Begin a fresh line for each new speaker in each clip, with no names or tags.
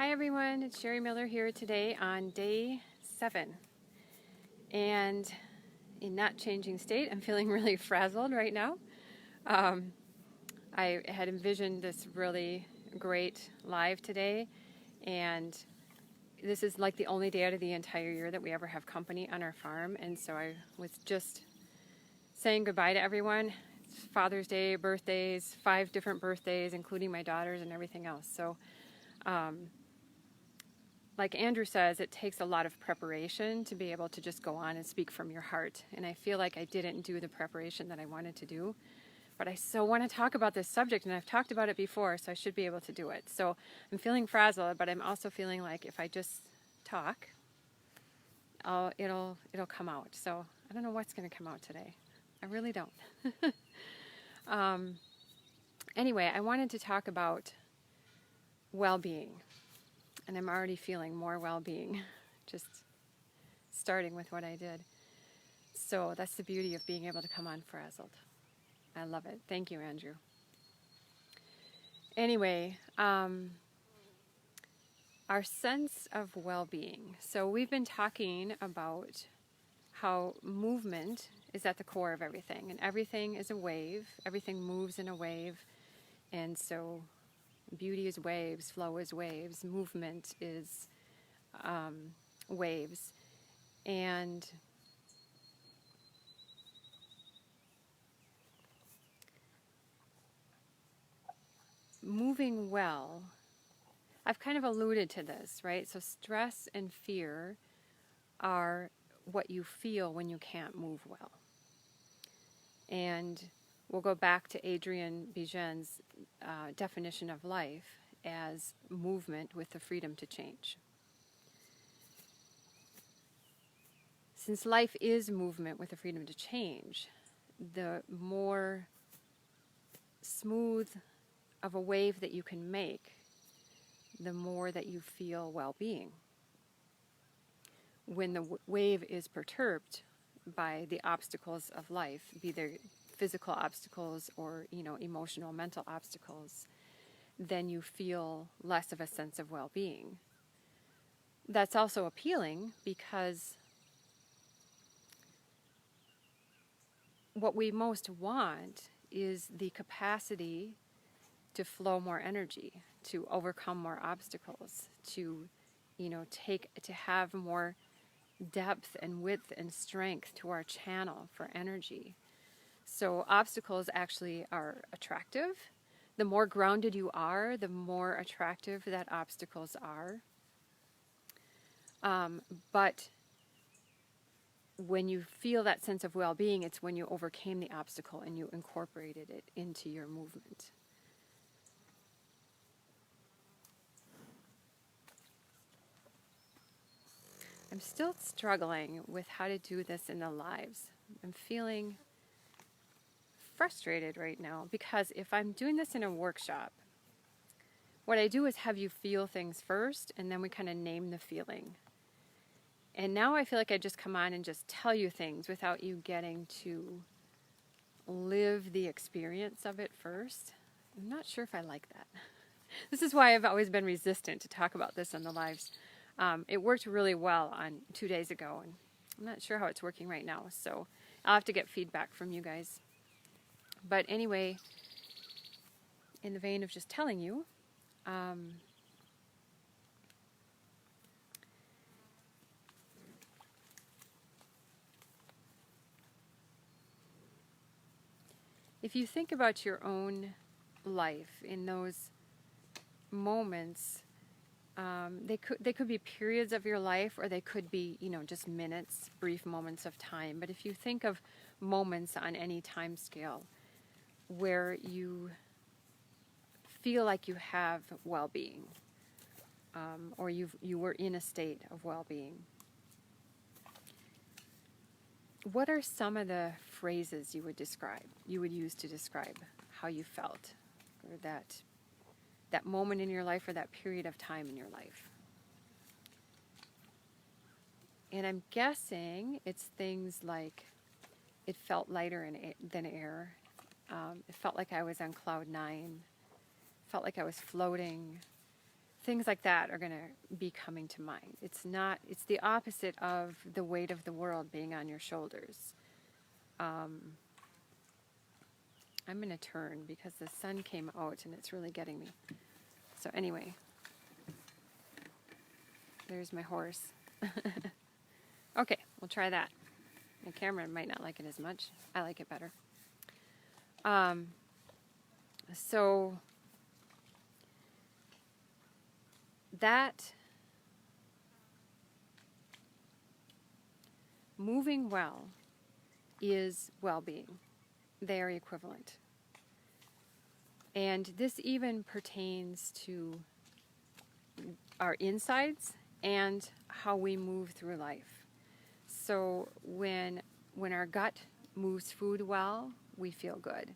Hi everyone, it's Sherry Miller here today on day 7. And in not changing state, I'm feeling really frazzled right now. I had envisioned this really great live today, and this is like the only day out of the entire year that we ever have company on our farm. And so I was just saying goodbye to everyone. It's Father's Day, birthdays, 5 different birthdays, including my daughter's and everything else. So like Andrew says, it takes a lot of preparation to be able to just go on and speak from your heart. And I feel like I didn't do the preparation that I wanted to do. But I so want to talk about this subject, and I've talked about it before, so I should be able to do it. So I'm feeling frazzled, but I'm also feeling like if I just talk, it'll come out. So I don't know what's going to come out today. I really don't. Anyway, I wanted to talk about well-being. And I'm already feeling more well-being, just starting with what I did. So that's the beauty of being able to come on frazzled. I love it. Thank you, Andrew. Anyway, our sense of well-being. So we've been talking about how movement is at the core of everything, and everything is a wave. Everything moves in a wave, and so beauty is waves, flow is waves, movement is waves. And moving well, I've kind of alluded to this, right? So stress and fear are what you feel when you can't move well. And we'll go back to Adrienne Bigen's definition of life as movement with the freedom to change. Since life is movement with the freedom to change, the more smooth of a wave that you can make, the more that you feel well-being. When the wave is perturbed by the obstacles of life, be they physical obstacles or, emotional, mental obstacles, then you feel less of a sense of well-being. That's also appealing because what we most want is the capacity to flow more energy, to overcome more obstacles, to have more depth and width and strength to our channel for energy. So obstacles actually are attractive. The more grounded you are, the more attractive that obstacles are. But when you feel that sense of well-being, it's when you overcame the obstacle and you incorporated it into your movement. I'm still struggling with how to do this in the lives. I'm feeling frustrated right now because if I'm doing this in a workshop, what I do is have you feel things first, and then we kind of name the feeling. And now I feel like I just come on and just tell you things without you getting to live the experience of it first. I'm not sure if I like that. This is why I've always been resistant to talk about this on the lives. It worked really well on 2 days ago, and I'm not sure how it's working right now, so I'll have to get feedback from you guys. But anyway, in the vein of just telling you, if you think about your own life in those moments, they could be periods of your life, or they could be, just minutes, brief moments of time. But if you think of moments on any time scale where you feel like you have well-being, or you were in a state of well-being, what are some of the phrases you would use to describe how you felt, or that moment in your life, or that period of time in your life? And I'm guessing it's things like it felt lighter than air. It felt like I was on cloud 9. Felt like I was floating. things like that are going to be coming to mind. It's the opposite of the weight of the world being on your shoulders. I'm going to turn because the sun came out and it's really getting me. So anyway, there's my horse. Okay, we'll try that. My camera might not like it as much. I like it better. So that moving well is well-being. They are equivalent. And this even pertains to our insides and how we move through life. So when our gut moves food well, we feel good.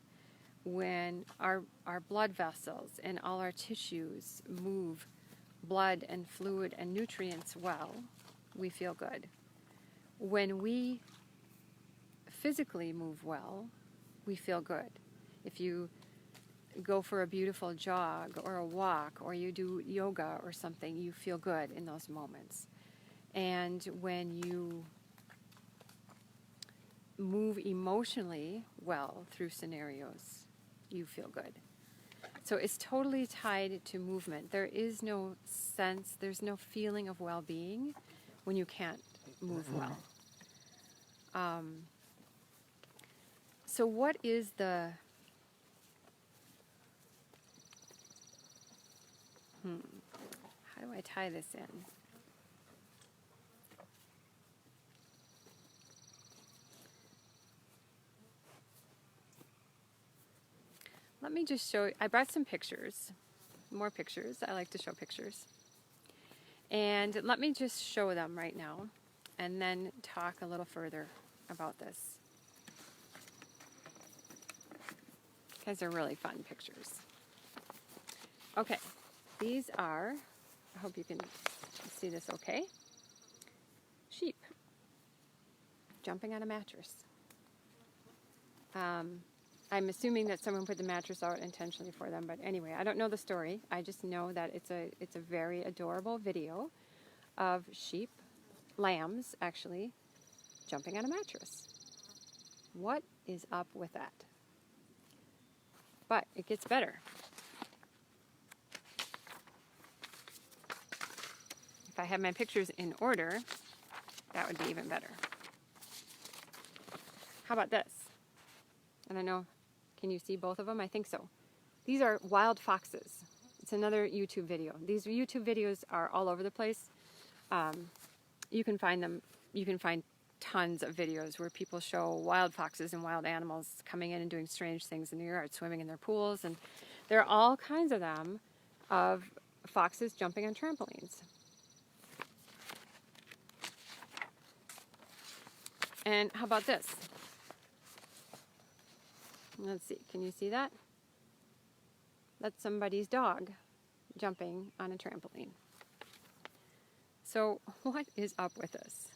When our blood vessels and all our tissues move blood and fluid and nutrients well, we feel good. When we physically move well, we feel good. If you go for a beautiful jog or a walk or you do yoga or something, you feel good in those moments. And when you move emotionally well through scenarios, you feel good. So it's totally tied to movement. There is no sense, there's no feeling of well-being when you can't move well. So what is the... How do I tie this in? Let me just show, I brought some pictures, more pictures. I like to show pictures. And let me just show them right now and then talk a little further about this. Because they're really fun pictures. Okay, these are, I hope you can see this okay, sheep jumping on a mattress. I'm assuming that someone put the mattress out intentionally for them, but anyway, I don't know the story. I just know that it's a very adorable video of sheep, lambs actually, jumping on a mattress. What is up with that? But it gets better. If I had my pictures in order, that would be even better. How about this? I don't know. Can you see both of them? I think so. These are wild foxes. It's another YouTube video. These YouTube videos are all over the place. You can find them. You can find tons of videos where people show wild foxes and wild animals coming in and doing strange things in the yard, swimming in their pools, and there are all kinds of them of foxes jumping on trampolines. And how about this? Let's see, can you see that? That's somebody's dog jumping on a trampoline. So what is up with this?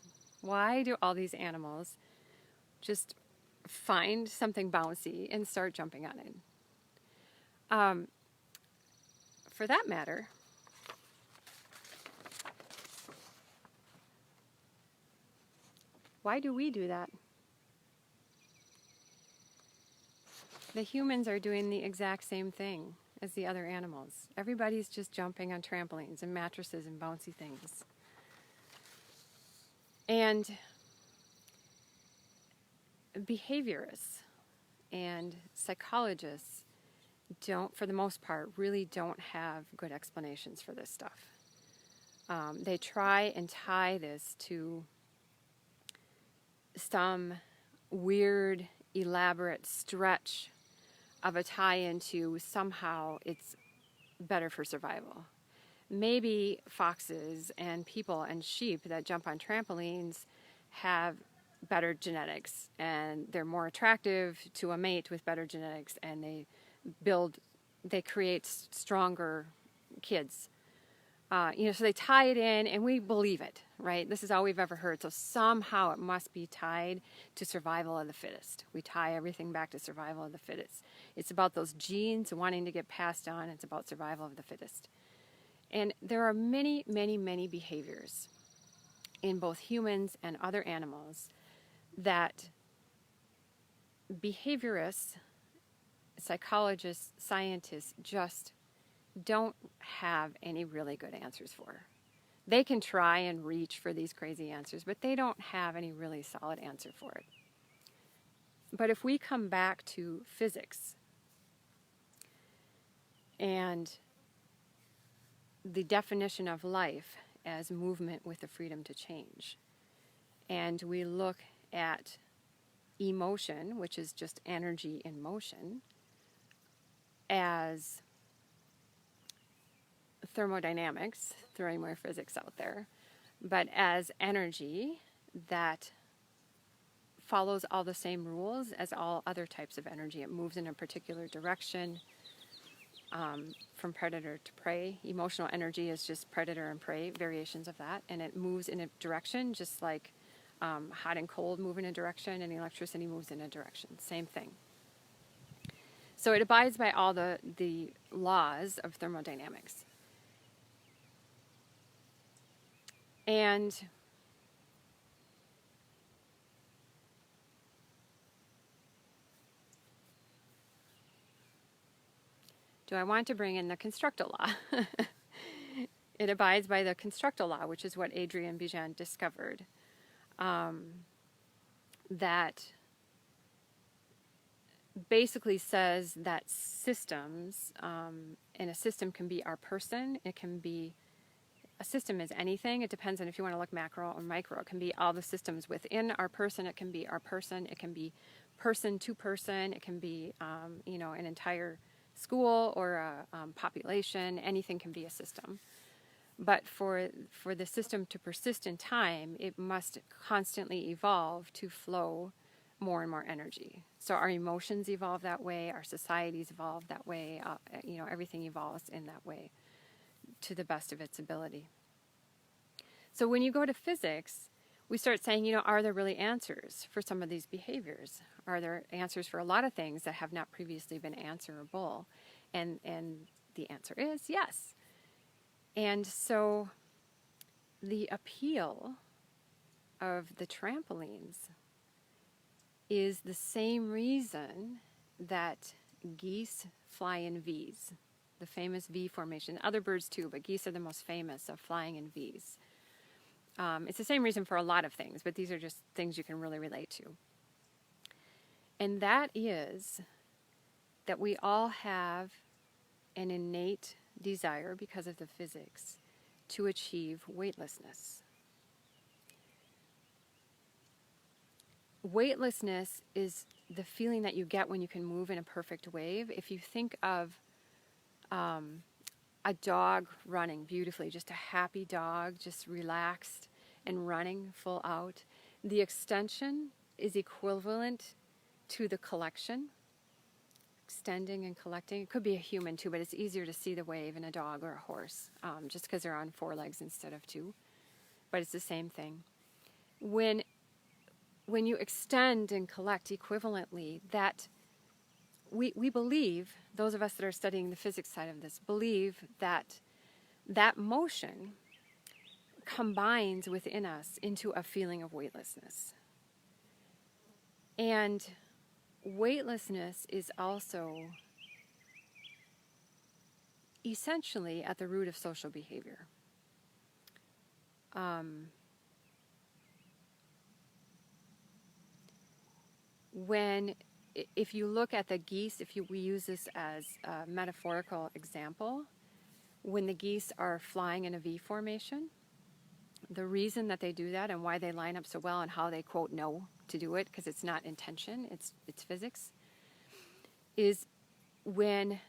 Why do all these animals just find something bouncy and start jumping on it? For that matter, why do we do that? The humans are doing the exact same thing as the other animals. Everybody's just jumping on trampolines and mattresses and bouncy things. And behaviorists and psychologists don't, for the most part, really don't have good explanations for this stuff. They try and tie this to some weird, elaborate stretch of a tie-in to somehow it's better for survival. Maybe foxes and people and sheep that jump on trampolines have better genetics and they're more attractive to a mate with better genetics, and they create stronger kids. So they tie it in and we believe it, right? This is all we've ever heard. So somehow it must be tied to survival of the fittest. We tie everything back to survival of the fittest. It's about those genes wanting to get passed on. It's about survival of the fittest. And there are many, many, many behaviors in both humans and other animals that behaviorists, psychologists, scientists just don't have any really good answers for. They can try and reach for these crazy answers, but they don't have any really solid answer for it. But if we come back to physics and the definition of life as movement with the freedom to change, and we look at emotion, which is just energy in motion, as thermodynamics, throwing more physics out there, but as energy that follows all the same rules as all other types of energy. It moves in a particular direction, from predator to prey. Emotional energy is just predator and prey, variations of that, and it moves in a direction just like hot and cold move in a direction and electricity moves in a direction. Same thing. So it abides by all the laws of thermodynamics. And do I want to bring in the constructal law? It abides by the constructal law, which is what Adrian Bijan discovered. That basically says that systems, and a system can be our person, it can be, a system is anything, it depends on if you want to look macro or micro. It can be all the systems within our person, it can be our person, it can be person to person, it can be, an entire school or a population, anything can be a system. But for the system to persist in time, it must constantly evolve to flow more and more energy. So our emotions evolve that way, our societies evolve that way, everything evolves in that way to the best of its ability. So when you go to physics, we start saying, are there really answers for some of these behaviors? Are there answers for a lot of things that have not previously been answerable? And the answer is yes. And so the appeal of the trampolines is the same reason that geese fly in V's, the famous V formation. Other birds too, but geese are the most famous of flying in V's. It's the same reason for a lot of things, but these are just things you can really relate to. And that is that we all have an innate desire, because of the physics, to achieve weightlessness. Weightlessness is the feeling that you get when you can move in a perfect wave. If you think of a dog running beautifully, just a happy dog, just relaxed and running full out, the extension is equivalent to the collection, extending and collecting. It could be a human too, but it's easier to see the wave in a dog or a horse, just because they're on 4 legs instead of 2. But it's the same thing. When you extend and collect equivalently, that we believe, those of us that are studying the physics side of this, believe that that motion combines within us into a feeling of weightlessness. And weightlessness is also essentially at the root of social behavior. If you look at the geese, we use this as a metaphorical example, when the geese are flying in a V formation, the reason that they do that and why they line up so well and how they, quote, know to do it, because it's not intention, it's physics, is when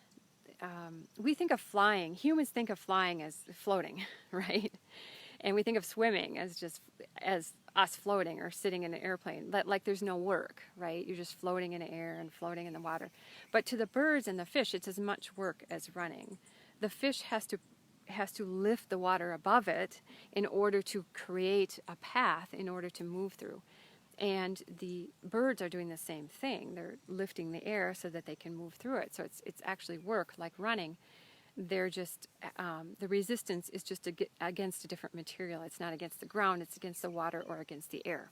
we think of flying, humans think of flying as floating, right? And we think of swimming as us floating or sitting in an airplane, like there's no work, right? You're just floating in the air and floating in the water. But to the birds and the fish, it's as much work as running. The fish has to lift the water above it in order to create a path in order to move through. And the birds are doing the same thing. They're lifting the air so that they can move through it. So it's actually work like running. They're just, the resistance is just against a different material. It's not against the ground, it's against the water or against the air.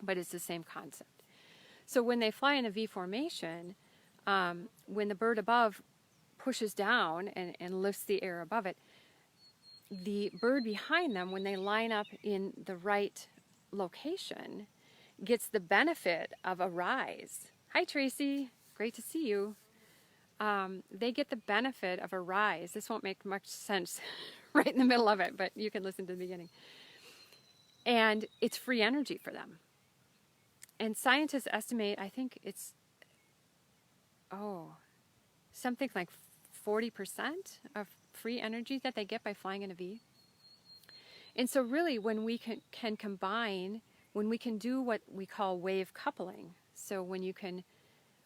But it's the same concept. So when they fly in a V formation, when the bird above pushes down and lifts the air above it, the bird behind them, when they line up in the right location, gets the benefit of a rise. Hi, Tracy. Great to see you. They get the benefit of a rise. This won't make much sense right in the middle of it, but you can listen to the beginning. And it's free energy for them. And scientists estimate, I think it's, something like 40% of free energy that they get by flying in a V. And so really when we can combine, when we can do what we call wave coupling, so when you can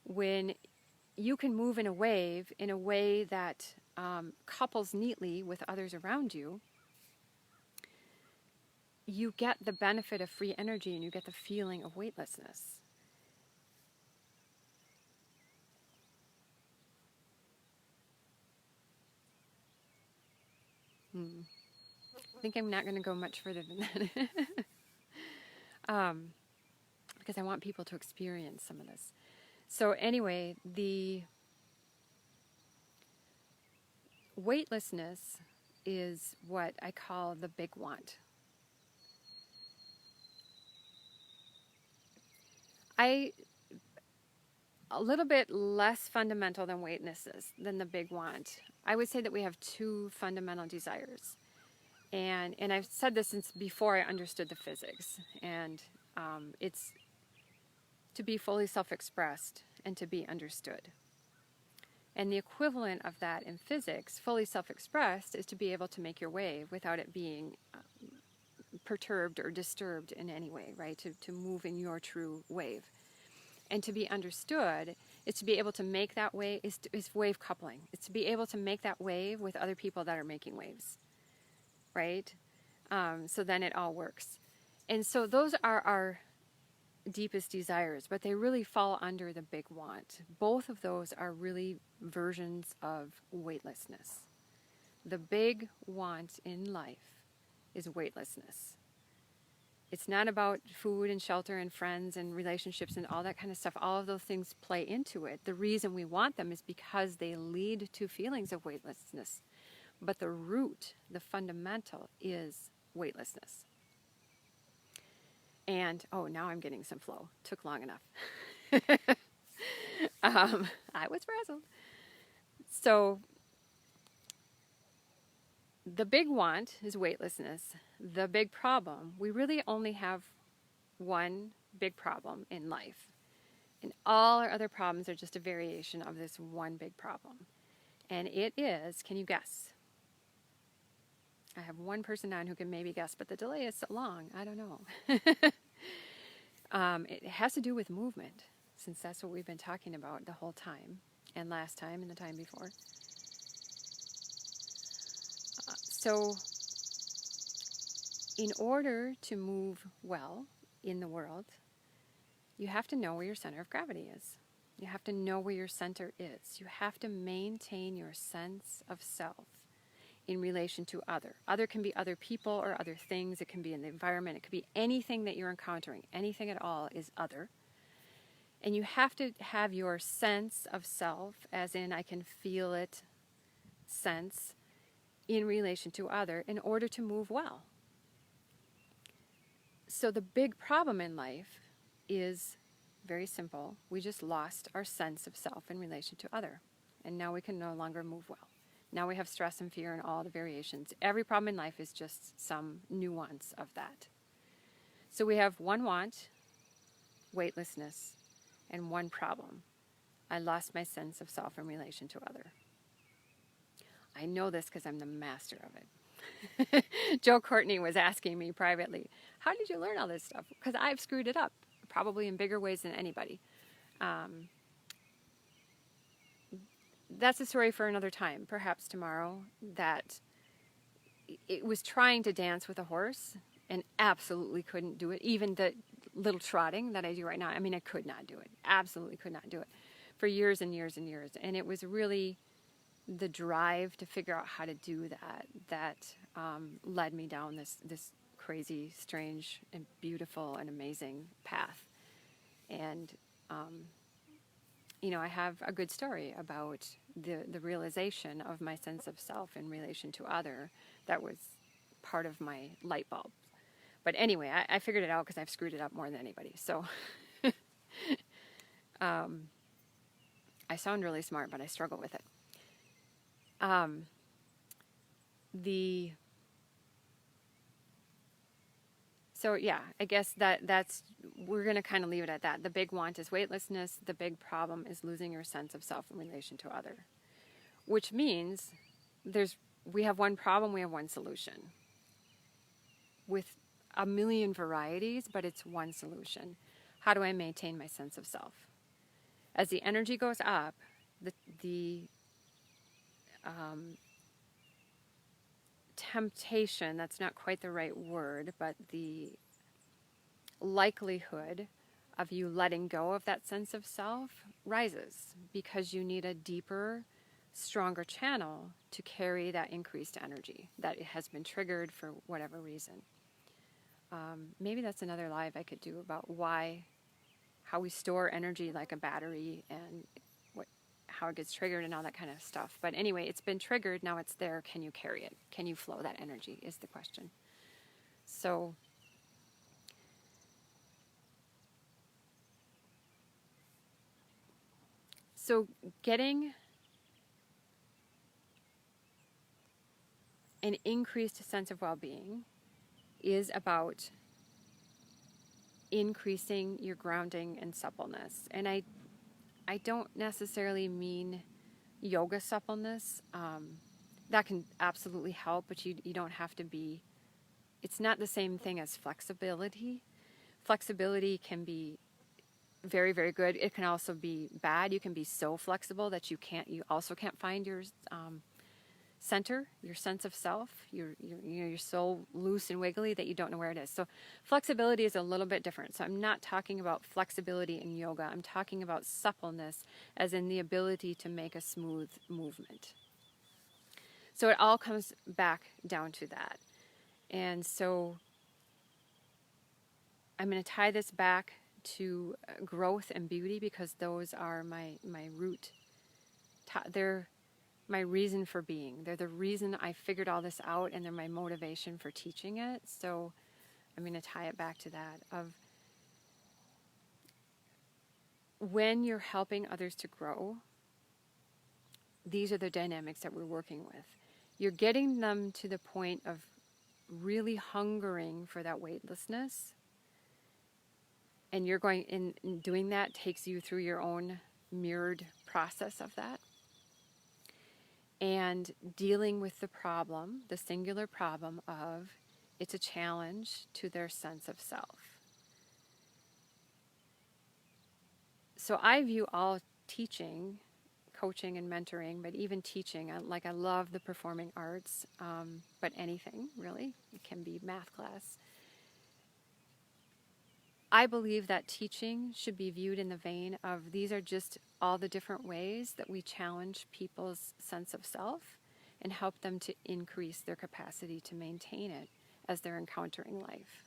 move in a wave in a way that couples neatly with others around you, you get the benefit of free energy and you get the feeling of weightlessness. I think I'm not going to go much further than that. Because I want people to experience some of this. So anyway, the weightlessness is what I call the big want. A little bit less fundamental than weightlessness, than the big want. I would say that we have two fundamental desires. And I've said this since before I understood the physics. And it's to be fully self-expressed and to be understood. And the equivalent of that in physics, fully self-expressed, is to be able to make your wave without it being perturbed or disturbed in any way, right? To move in your true wave. And to be understood is to be able to make that wave, is wave coupling. It's to be able to make that wave with other people that are making waves, right? So then it all works. And so those are our deepest desires, but they really fall under the big want. Both of those are really versions of weightlessness. The big want in life is weightlessness. It's not about food and shelter and friends and relationships and all that kind of stuff. All of those things play into it. The reason we want them is because they lead to feelings of weightlessness. But the root, the fundamental, is weightlessness. And, now I'm getting some flow. Took long enough. I was frazzled. So, the big want is weightlessness. The big problem, we really only have one big problem in life. And all our other problems are just a variation of this one big problem. And it is, can you guess? I have one person on who can maybe guess, but the delay is so long, I don't know. It has to do with movement, since that's what we've been talking about the whole time, and last time, and the time before. So, in order to move well in the world, you have to know where your center of gravity is. You have to know where your center is. You have to maintain your sense of self in relation to other. Other can be other people or other things. It can be in the environment. It could be anything that you're encountering. Anything at all is other. And you have to have your sense of self, as in I can feel it, sense, in relation to other, in order to move well. So the big problem in life is very simple. We just lost our sense of self in relation to other. And now we can no longer move well. Now we have stress and fear and all the variations. Every problem in life is just some nuance of that. So we have one want, weightlessness, and one problem. I lost my sense of self in relation to other. I know this because I'm the master of it. Joe Courtney was asking me privately, how did you learn all this stuff? Because I've screwed it up, probably in bigger ways than anybody. That's a story for another time, perhaps tomorrow, that it was trying to dance with a horse and absolutely couldn't do it. Even the little trotting that I do right now, I mean, I could not do it. Absolutely could not do it for years and years and years. And it was really the drive to figure out how to do that led me down this crazy, strange, and beautiful and amazing path. And I have a good story about the realization of my sense of self in relation to other. That was part of my light bulb. But anyway, I figured it out because I've screwed it up more than anybody. So I sound really smart, but I struggle with it. So yeah, I guess that's we're going to kind of leave it at that. The big want is weightlessness. The big problem is losing your sense of self in relation to other, which means we have one problem, we have one solution with a million varieties, but it's one solution. How do I maintain my sense of self? As the energy goes up, the temptation, that's not quite the right word, but the likelihood of you letting go of that sense of self rises because you need a deeper, stronger channel to carry that increased energy that has been triggered for whatever reason. Maybe that's another live I could do about how we store energy like a battery and how it gets triggered and all that kind of stuff. But anyway, it's been triggered, now it's there. Can you carry it? Can you flow that energy is the question. So getting an increased sense of well-being is about increasing your grounding and suppleness. And I don't necessarily mean yoga suppleness. That can absolutely help, but you don't have to be, it's not the same thing as flexibility. Flexibility can be very, very good. It can also be bad. You can be so flexible that you also can't find your center, your sense of self. You're so loose and wiggly that you don't know where it is. So flexibility is a little bit different. So I'm not talking about flexibility in yoga. I'm talking about suppleness as in the ability to make a smooth movement. So it all comes back down to that. And so I'm going to tie this back to growth and beauty because those are my root. They're my reason for being. They're the reason I figured all this out, and they're my motivation for teaching it. So I'm going to tie it back to that of when you're helping others to grow, these are the dynamics that we're working with. You're getting them to the point of really hungering for that weightlessness. And you're going in doing that takes you through your own mirrored process of that. And dealing with the problem, the singular problem of it's a challenge to their sense of self. So I view all teaching, coaching and mentoring, but even teaching, I love the performing arts, but anything really, it can be math class. I believe that teaching should be viewed in the vein of these are just all the different ways that we challenge people's sense of self and help them to increase their capacity to maintain it as they're encountering life.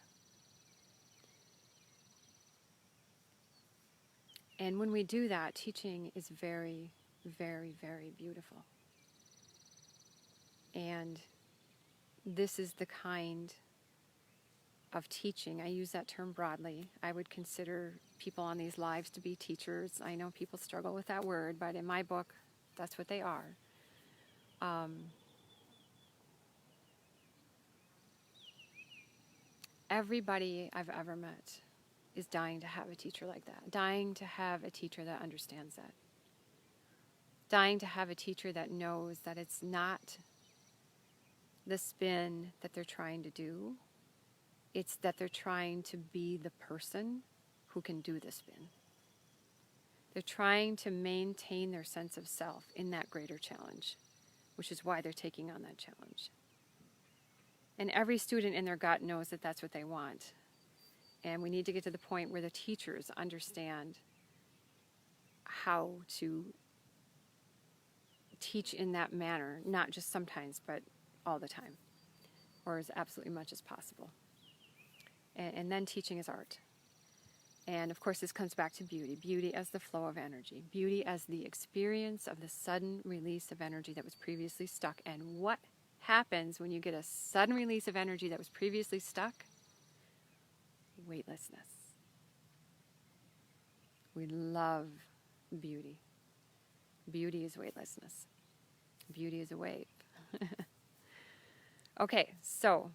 And when we do that, teaching is very, very, very beautiful. And this is the kind of teaching. I use that term broadly. I would consider people on these lives to be teachers. I know people struggle with that word, but in my book, that's what they are. Everybody I've ever met is dying to have a teacher like that, dying to have a teacher that understands that, dying to have a teacher that knows that it's not the spin that they're trying to do. It's that they're trying to be the person who can do the spin. They're trying to maintain their sense of self in that greater challenge, which is why they're taking on that challenge. And every student in their gut knows that that's what they want. And we need to get to the point where the teachers understand how to teach in that manner, not just sometimes, but all the time, or as absolutely much as possible. And then teaching is art. And of course, this comes back to beauty. Beauty as the flow of energy. Beauty as the experience of the sudden release of energy that was previously stuck. And what happens when you get a sudden release of energy that was previously stuck? Weightlessness. We love beauty. Beauty is weightlessness. Beauty is a wave. Okay, so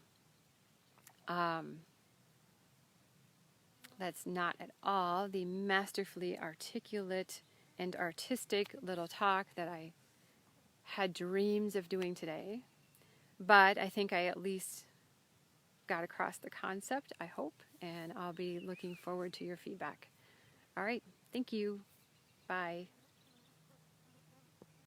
that's not at all the masterfully articulate and artistic little talk that I had dreams of doing today. But I think I at least got across the concept, I hope, and I'll be looking forward to your feedback. All right, thank you. Bye.